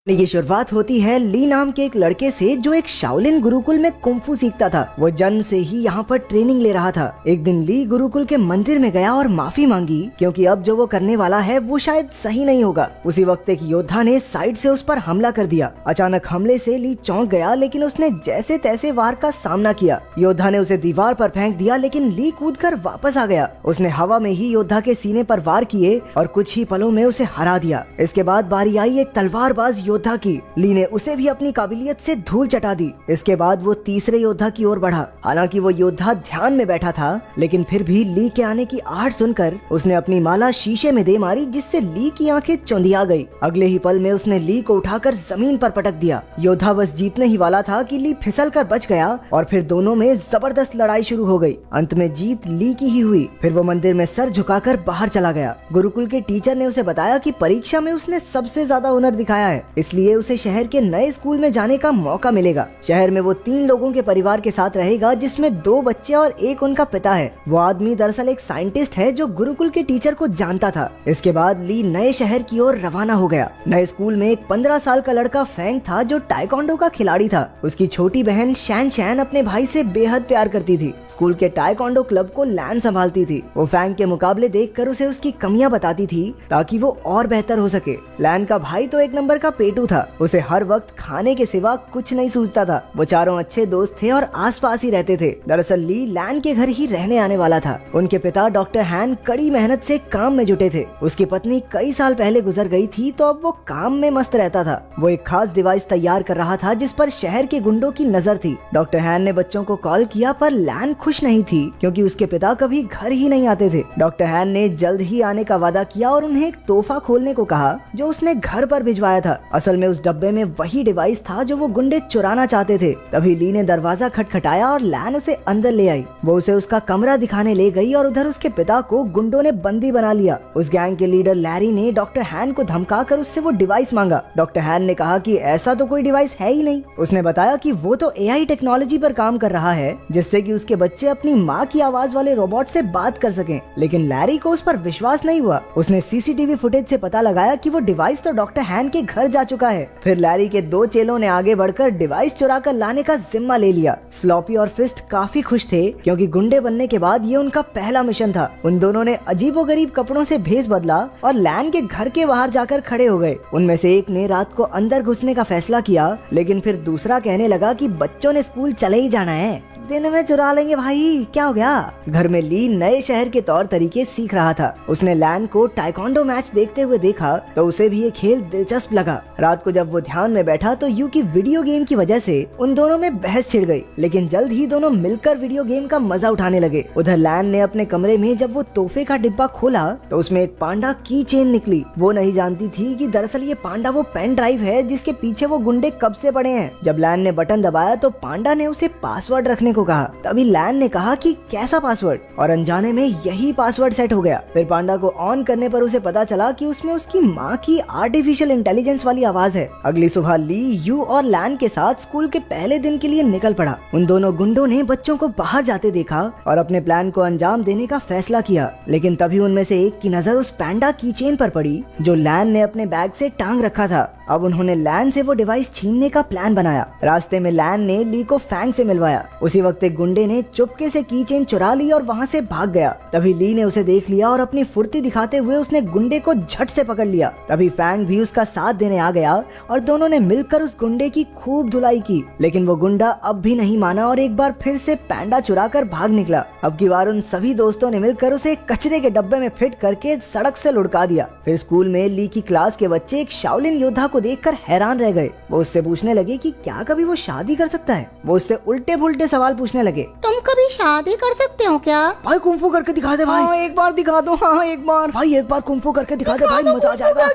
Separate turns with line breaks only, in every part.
की शुरुआत होती है ली नाम के एक लड़के से जो एक शाओलिन गुरुकुल में कुंफू सीखता था। वो जन्म से ही यहाँ पर ट्रेनिंग ले रहा था। एक दिन ली गुरुकुल के मंदिर में गया और माफी मांगी क्योंकि अब जो वो करने वाला है वो शायद सही नहीं होगा। उसी वक्त एक योद्धा ने साइड से उस पर हमला कर दिया। अचानक हमले से ली चौंक गया, लेकिन उसने जैसे तैसे वार का सामना किया। योद्धा ने उसे दीवार पर फेंक दिया, लेकिन ली कूदकर वापस आ गया। उसने हवा में ही योद्धा के सीने पर वार किए और कुछ ही पलों में उसे हरा दिया। इसके बाद बारी आई एक तलवारबाज योद्धा की। ली ने उसे भी अपनी काबिलियत से धूल चटा दी। इसके बाद वो तीसरे योद्धा की ओर बढ़ा। हालांकि वो योद्धा ध्यान में बैठा था, लेकिन फिर भी ली के आने की आहट सुनकर उसने अपनी माला शीशे में दे मारी, जिससे ली की आंखें चौंधिया गई। अगले ही पल में उसने ली को उठाकर जमीन पर पटक दिया। योद्धा बस जीतने ही वाला था कि ली फिसल कर बच गया और फिर दोनों में जबरदस्त लड़ाई शुरू हो गई। अंत में जीत ली की ही हुई। फिर वो मंदिर में सर झुकाकर बाहर चला गया। गुरुकुल के टीचर ने उसे बताया कि परीक्षा में उसने सबसे ज्यादा हुनर दिखाया है, इसलिए उसे शहर के नए स्कूल में जाने का मौका मिलेगा। शहर में वो 3 लोगों के परिवार के साथ रहेगा, जिसमें 2 बच्चे और एक उनका पिता है। वो आदमी दरअसल एक साइंटिस्ट है जो गुरुकुल के टीचर को जानता था। इसके बाद ली नए शहर की ओर रवाना हो गया। नए स्कूल में एक 15 साल का लड़का फैंग था जो टाइकोंडो का खिलाड़ी था। उसकी छोटी बहन शैन शैन अपने भाई से बेहद प्यार करती थी। स्कूल के टाइकोंडो क्लब को लैन संभालती थी। वो फैंग के मुकाबले देखकर उसे उसकी कमियां बताती थी ताकि वो और बेहतर हो सके। लैन का भाई तो एक नंबर का पेटू था। उसे हर वक्त खाने के सिवा कुछ नहीं सूझता था। वो चारों अच्छे दोस्त थे और आसपास ही रहते थे। दरअसल ली लैन के घर ही रहने आने वाला था। उनके पिता डॉक्टर हैन कड़ी मेहनत से काम में जुटे थे। उसकी पत्नी कई साल पहले गुजर गई थी, तो अब वो काम में मस्त रहता था। वो एक खास डिवाइस तैयार कर रहा था जिस पर शहर के गुंडों की नजर थी। डॉक्टर हैन ने बच्चों को कॉल किया, पर लैन खुश नहीं थी क्योंकि उसके पिता कभी घर ही नहीं आते थे। डॉक्टर हैन ने जल्द ही आने का वादा किया और उन्हें एक तोहफा खोलने को कहा जो उसने घर पर भिजवाया था। असल में उस डब्बे में वही डिवाइस था जो वो गुंडे चुराना चाहते थे। तभी ली ने दरवाजा खटखटाया और लैन उसे अंदर ले आई। वो उसे उसका कमरा दिखाने ले गई और उधर उसके पिता को गुंडों ने बंदी बना लिया। उस गैंग के लीडर लैरी ने डॉक्टर हैन को धमकाकर उससे वो डिवाइस मांगा। डॉक्टर हैन ने कहा कि ऐसा तो कोई डिवाइस है ही नहीं। उसने बताया कि वो तो एआई टेक्नोलॉजी पर काम कर रहा है, जिससे कि उसके बच्चे अपनी माँ की आवाज वाले रोबोट से बात कर सकें। लेकिन लैरी को उस पर विश्वास नहीं हुआ। उसने सीसीटीवी फुटेज से पता लगाया कि वो डिवाइस तो डॉक्टर हैन के घर जा चुका है। फिर लैरी के 2 चेलों ने आगे बढ़कर डिवाइस चुरा कर लाने का जिम्मा ले लिया। स्लॉपी और फिस्ट काफी खुश थे क्योंकि गुंडे बनने के बाद ये उनका पहला मिशन था। उन दोनों ने अजीबोगरीब कपड़ों से भेष बदला और लैन के घर के बाहर जाकर खड़े हो गए। उनमें से एक ने रात को अंदर घुसने का फैसला किया, लेकिन फिर दूसरा कहने लगा कि बच्चों ने स्कूल चले ही जाना है, दिन में चुरा लेंगे भाई, क्या हो गया। घर में ली नए शहर के तौर तरीके सीख रहा था। उसने लैन को टाइकोंडो मैच देखते हुए देखा तो उसे भी ये खेल दिलचस्प लगा। रात को जब वो ध्यान में बैठा तो यू की वीडियो गेम की वजह से उन दोनों में बहस छिड़ गई, लेकिन जल्द ही दोनों मिलकर वीडियो गेम का मजा उठाने लगे। उधर लैन ने अपने कमरे में जब वो तोहफे का डिब्बा खोला तो उसमें एक पांडा की चेन निकली। वो नहीं जानती थी कि दरअसल ये पांडा वो पेन ड्राइव है जिसके पीछे वो गुंडे कब से पड़े हैं। जब लैन ने बटन दबाया तो पांडा ने उसे पासवर्ड रखने को कहा। तभी लैन ने कहा कि कैसा पासवर्ड, और अनजाने में यही पासवर्ड सेट हो गया। फिर पांडा को ऑन करने पर उसे पता चला कि उसमें उसकी माँ की आर्टिफिशियल इंटेलिजेंस वाली आवाज है। अगली सुबह ली यू और लैन के साथ स्कूल के पहले दिन के लिए निकल पड़ा। उन दोनों गुंडों ने बच्चों को बाहर जाते देखा और अपने प्लान को अंजाम देने का फैसला किया। लेकिन तभी उनमें से एक की नजर उस पैंडा की चेन पर पड़ी जो लैन ने अपने बैग से टांग रखा था। अब उन्होंने लैन से वो डिवाइस छीनने का प्लान बनाया। रास्ते में लैन ने ली को फैंग से मिलवाया। उसी वक्त एक गुंडे ने चुपके से की चेन चुरा ली और वहाँ से भाग गया। तभी ली ने उसे देख लिया और अपनी फुर्ती दिखाते हुए उसने गुंडे को झट से पकड़ लिया। तभी फैंग भी उसका साथ देने आ गया और दोनों ने मिलकर उस गुंडे की खूब धुलाई की। लेकिन वो गुंडा अब भी नहीं माना और एक बार फिर से पैंडा चुरा कर भाग निकला। अब की बार उन सभी दोस्तों ने मिलकर उसे कचरे के डब्बे में फिट करके सड़क से लुढ़का दिया। फिर स्कूल में ली की क्लास के बच्चे एक शाओलिन योद्धा को देखकर हैरान रह गए। वो उससे पूछने लगे कि क्या कभी वो शादी कर सकता है। वो उससे उल्टे पुल्टे सवाल पूछने लगे।
तुम कभी शादी कर सकते हो क्या?
भाई कुंफू करके दिखा दे भाई।
हाँ, एक बार दिखा दो। हाँ, एक बार
भाई, एक बार कुंफू करके दिखा दे भाई, मजा आ जाएगा।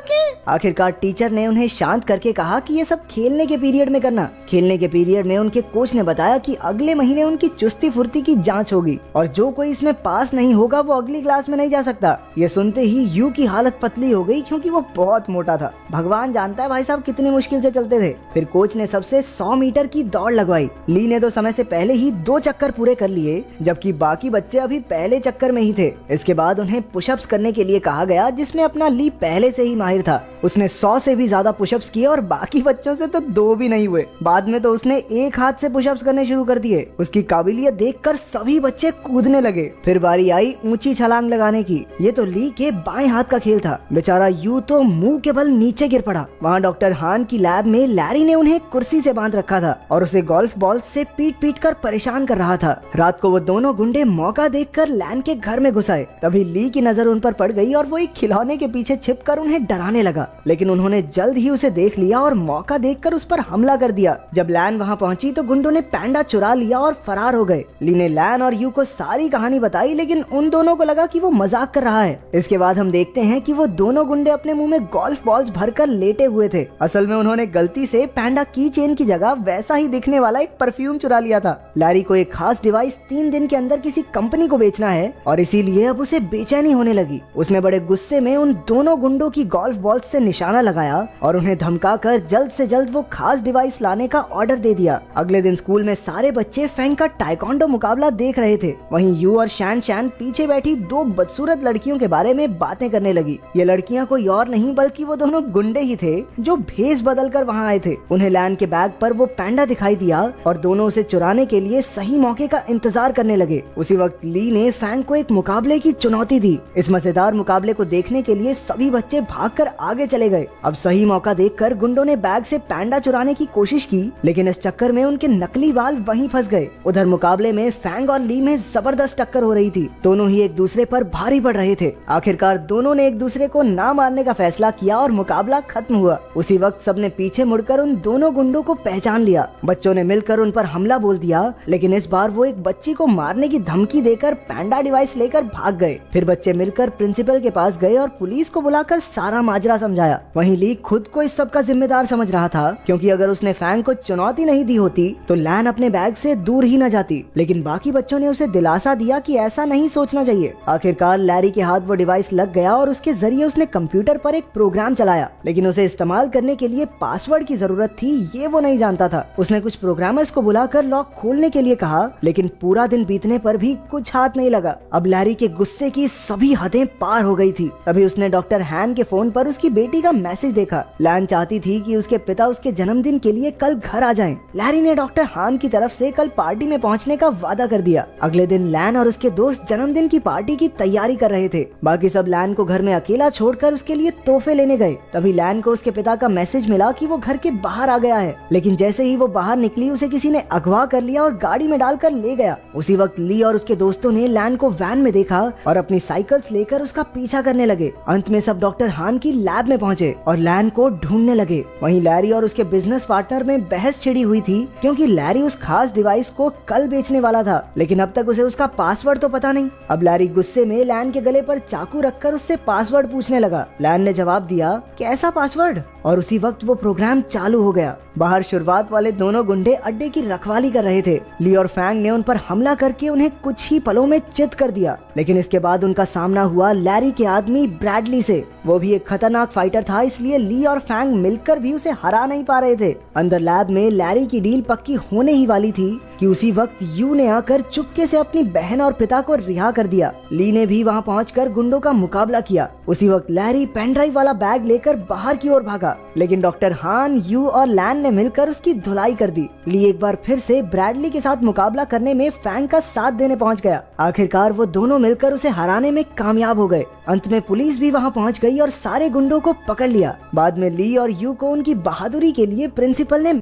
आखिरकार टीचर ने उन्हें शांत करके कहा कि ये सब खेलने के पीरियड में करना। खेलने के पीरियड में उनके कोच ने बताया कि अगले महीने उनकी चुस्ती फुर्ती की जांच होगी और जो कोई इसमें पास नहीं होगा वो अगली क्लास में नहीं जा सकता। ये सुनते ही यू की हालत पतली हो गई क्योंकि वो बहुत मोटा था। भगवान जानता है भाई साहब कितनी मुश्किल से चलते थे। फिर कोच ने सबसे 100 मीटर की दौड़ लगवाई। ली ने तो समय से पहले ही 2 चक्कर पूरे कर लिए, जबकि बाकी बच्चे अभी पहले चक्कर में ही थे। इसके बाद उन्हें पुशअप्स करने के लिए कहा गया, जिसमें अपना ली पहले से ही माहिर था। उसने 100 से भी ज्यादा पुशअप्स किए और बाकी बच्चों से तो 2 भी नहीं हुए। बाद में तो उसने एक हाथ से पुशअप्स करने शुरू कर दिए। उसकी काबिलियत देखकर सभी बच्चे कूदने लगे। फिर बारी आई ऊंची छलांग लगाने की। ये तो ली के बाएं हाथ का खेल था। बेचारा यूं तो मुंह के बल नीचे गिर पड़ा। वहाँ डॉक्टर हान की लैब में लैरी ने उन्हें कुर्सी से बांध रखा था और उसे गोल्फ बॉल से पीट कर परेशान कर रहा था। रात को वो दोनों गुंडे मौका देखकर लैन के घर में घुस आए। तभी ली की नजर उन पर पड़ गई और वो एक खिलौने के पीछे छिपकर उन्हें डराने लगा, लेकिन उन्होंने जल्द ही उसे देख लिया और मौका देखकर उस पर हमला कर दिया। जब लैन वहाँ पहुंची तो गुंडों ने पैंडा चुरा लिया और फरार हो गए। ली ने लैन और यू को सारी कहानी बताई, लेकिन उन दोनों को लगा कि वो मजाक कर रहा है। इसके बाद हम देखते हैं कि वो दोनों गुंडे अपने मुंह में गोल्फ बॉल्स भरकर लेटे हुए थे। असल में उन्होंने गलती से पैंडा की चेन की जगह वैसा ही दिखने वाला एक परफ्यूम चुरा लिया था। लैरी को एक खास डिवाइस 3 दिन के अंदर किसी कंपनी को बेचना है और इसीलिए अब उसे बेचैनी होने लगी। उसने बड़े गुस्से में उन दोनों गुंडों की गोल्फ बॉल्स से निशाना लगाया और उन्हें धमकाकर जल्द से जल्द वो खास डिवाइस लाने का ऑर्डर दे दिया। अगले दिन स्कूल में सारे बच्चे फैंग का टाइकोंडो मुकाबला देख रहे थे। वहीं यू और शैन शैन पीछे बैठी 2 बदसूरत लड़कियों के बारे में बातें करने लगी। ये लड़कियां कोई और नहीं बल्कि वो दोनों गुंडे ही थे जो भेस बदल कर वहाँ आए थे। उन्हें लैन के बैग पर वो पैंडा दिखाई दिया और दोनों उसे चुराने के लिए सही मौके का इंतजार करने लगे। उसी वक्त ली ने फैंग को एक मुकाबले की चुनौती दी। इस मजेदार मुकाबले को देखने के लिए सभी बच्चे भागकर आगे चले गए। अब सही मौका देखकर गुंडों ने बैग से पैंडा चुराने की कोशिश की, लेकिन इस चक्कर में उनके नकली बाल वहीं फंस गए। उधर मुकाबले में फैंग और ली में जबरदस्त टक्कर हो रही थी। दोनों ही एक दूसरे पर भारी पड़ रहे थे। आखिरकार दोनों ने एक दूसरे को ना मारने का फैसला किया और मुकाबला खत्म हुआ। उसी वक्त सबने पीछे मुड़कर उन दोनों गुंडों को पहचान लिया। बच्चों ने मिलकर उन पर हमला बोल दिया, लेकिन इस बार वो एक बच्ची को मारने की धमकी देकर पैंडा डिवाइस लेकर भाग गए। फिर बच्चे मिलकर प्रिंसिपल के पास गए और पुलिस को बुलाकर सारा माजरा समझाया। वहीं ली खुद को इस सब का जिम्मेदार समझ रहा था, क्योंकि अगर उसने फैंग को चुनौती नहीं दी होती तो लैन अपने बैग से दूर ही न जाती। लेकिन बाकी बच्चों ने उसे दिलासा दिया कि ऐसा नहीं सोचना चाहिए। आखिरकार लैरी के हाथ वो डिवाइस लग गया और उसके जरिए उसने कंप्यूटर पर एक प्रोग्राम चलाया, लेकिन उसे इस्तेमाल करने के लिए पासवर्ड की जरूरत थी, ये वो नहीं जानता था। उसने कुछ प्रोग्रामर्स को बुलाकर लॉक खोलने के लिए कहा, लेकिन पूरा दिन बीतने पर भी कुछ हाथ नहीं लगा। अब लैरी के गुस्से की सभी हदें पार हो गई थी। तभी उसने डॉक्टर हैन के फोन पर उसकी बेटी का मैसेज देखा। लैन चाहती थी कि उसके पिता उसके जन्मदिन के लिए कल घर आ जाएं। लैरी ने डॉक्टर हान की तरफ से कल पार्टी में पहुंचने का वादा कर दिया। अगले दिन लैन और उसके दोस्त जन्मदिन की पार्टी की तैयारी कर रहे थे। बाकी सब लैन को घर में अकेला छोड़कर उसके लिए तोहफे लेने गए। तभी लैन को उसके पिता का मैसेज मिला कि वो घर के बाहर आ गया है, लेकिन जैसे ही वो बाहर निकली उसे किसी ने अगवा कर लिया और गाड़ी में डालकर ले गया। उसी वक्त ली और उसके दोस्तों ने लैन को वैन में देखा और अपनी साइकिल्स लेकर उसका पीछा करने लगे। अंत में सब डॉक्टर हान की लैब में पहुंचे और लैन को ढूंढने लगे। वहीं लैरी और उसके बिजनेस पार्टनर में बहस छिड़ी हुई थी, क्योंकि लैरी उस खास डिवाइस को कल बेचने वाला था, लेकिन अब तक उसे उसका पासवर्ड तो पता नहीं। अब लैरी गुस्से में लैन के गले पर चाकू रखकर उससे पासवर्ड पूछने लगा। लैन ने जवाब दिया, कैसा पासवर्ड? और उसी वक्त वो प्रोग्राम चालू हो गया। बाहर शुरुआत वाले दोनों गुंडे अड्डे की रखवाली कर रहे थे। ली और फैंग ने उन पर हमला करके उन्हें कुछ ही पलों में चित कर दिया, लेकिन इसके बाद उनका सामना हुआ लैरी के आदमी ब्रैडली से। वो भी एक खतरनाक फाइटर था, इसलिए ली और फैंग मिलकर भी उसे हरा नहीं पा रहे थे। अंदर लैब में लैरी की डील पक्की होने ही वाली थी कि उसी वक्त यू ने आकर चुपके से अपनी बहन और पिता को रिहा कर दिया। ली ने भी वहां पहुंचकर गुंडों का मुकाबला किया। उसी वक्त लैरी पेन ड्राइव वाला बैग लेकर बाहर की ओर भागा, लेकिन डॉक्टर हान, यू और लैन ने मिलकर उसकी धुलाई कर दी। ली एक बार फिर से ब्रैडली के साथ मुकाबला करने में फैंग का साथ देने पहुंच गया। आखिरकार वो दोनों मिलकर उसे हराने में कामयाब हो गए। अंत में पुलिस भी वहां पहुंच गई और सारे गुंडों को पकड़ लिया। बाद में ली और यू को उनकी बहादुरी के लिए प्रिंसिपल ने